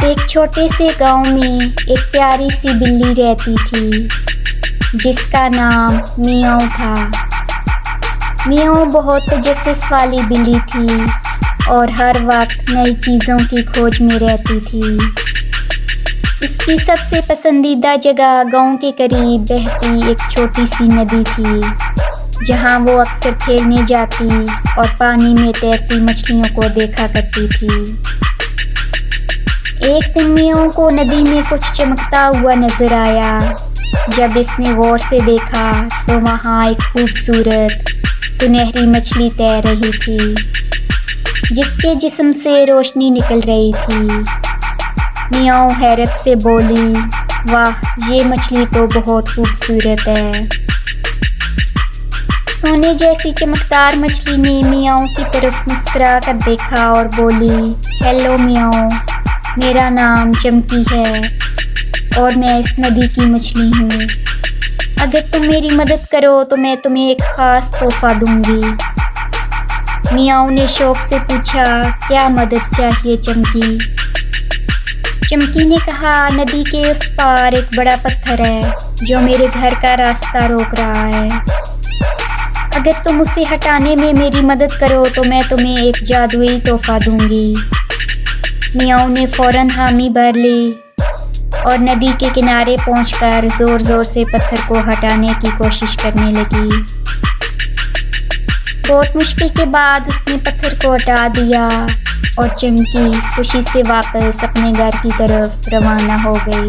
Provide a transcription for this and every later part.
एक छोटे से गांव में एक प्यारी सी बिल्ली रहती थी जिसका नाम मियाँव था। मियाँव बहुत तजस्सुस वाली बिल्ली थी और हर वक्त नई चीज़ों की खोज में रहती थी। इसकी सबसे पसंदीदा जगह गांव के करीब बहती एक छोटी सी नदी थी जहां वो अक्सर खेलने जाती और पानी में तैरती मछलियों को देखा करती थी। एक दिन मियाँव को नदी में कुछ चमकता हुआ नजर आया। जब इसने गौर से देखा तो वहाँ एक खूबसूरत सुनहरी मछली तैर रही थी जिसके जिस्म से रोशनी निकल रही थी। मियाँव हैरत से बोली, वाह, ये मछली तो बहुत खूबसूरत है। सोने जैसी चमकदार मछली ने मियाँव की तरफ मुस्कुरा कर देखा और बोली, हेलो मियाँव, मेरा नाम चमकी है और मैं इस नदी की मछली हूँ। अगर तुम मेरी मदद करो तो मैं तुम्हें एक ख़ास तोहफा दूँगी। मियाँव ने शौक़ से पूछा, क्या मदद चाहिए चमकी? चमकी ने कहा, नदी के उस पार एक बड़ा पत्थर है जो मेरे घर का रास्ता रोक रहा है। अगर तुम उसे हटाने में मेरी मदद करो तो मैं तुम्हें एक जादुई तोहफा दूँगी। मियाँव ने फ़ौरन हामी भर ली और नदी के किनारे पहुंचकर ज़ोर-ज़ोर से पत्थर को हटाने की कोशिश करने लगी। बहुत मुश्किल के बाद उसने पत्थर को हटा दिया और चमकी खुशी से वापस अपने घर की तरफ रवाना हो गई।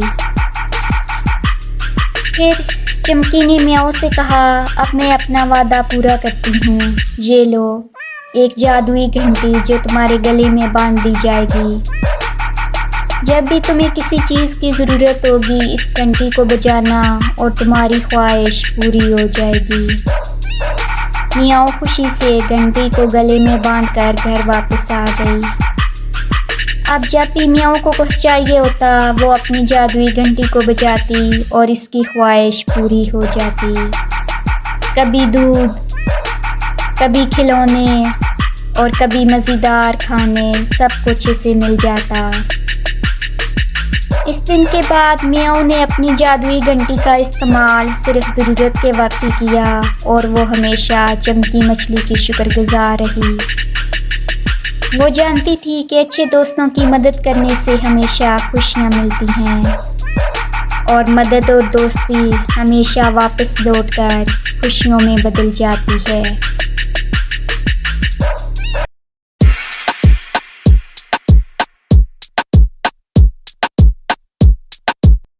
फिर चमकी ने मियाँव से कहा, अब मैं अपना वादा पूरा करती हूँ। ये लो, एक जादुई घंटी जो तुम्हारे गले में बांध दी जाएगी। जब भी तुम्हें किसी चीज़ की ज़रूरत होगी इस घंटी को बजाना और तुम्हारी ख्वाहिश पूरी हो जाएगी। मियाँव खुशी से घंटी को गले में बांधकर घर वापस आ गई। अब जब भी मियाँव को कुछ चाहिए होता वो अपनी जादुई घंटी को बजाती और इसकी ख्वाहिश पूरी हो जाती। कभी दूध, कभी खिलौने और कभी मज़ेदार खाने, सब कुछ इसे मिल जाता। इस दिन के बाद मियाँव ने अपनी जादुई घंटी का इस्तेमाल सिर्फ ज़रूरत के वक्त ही किया और वो हमेशा चमकी मछली की शुक्रगुजार रही। वो जानती थी कि अच्छे दोस्तों की मदद करने से हमेशा खुशियाँ मिलती हैं और मदद और दोस्ती हमेशा वापस लौटकर खुशियों में बदल जाती है।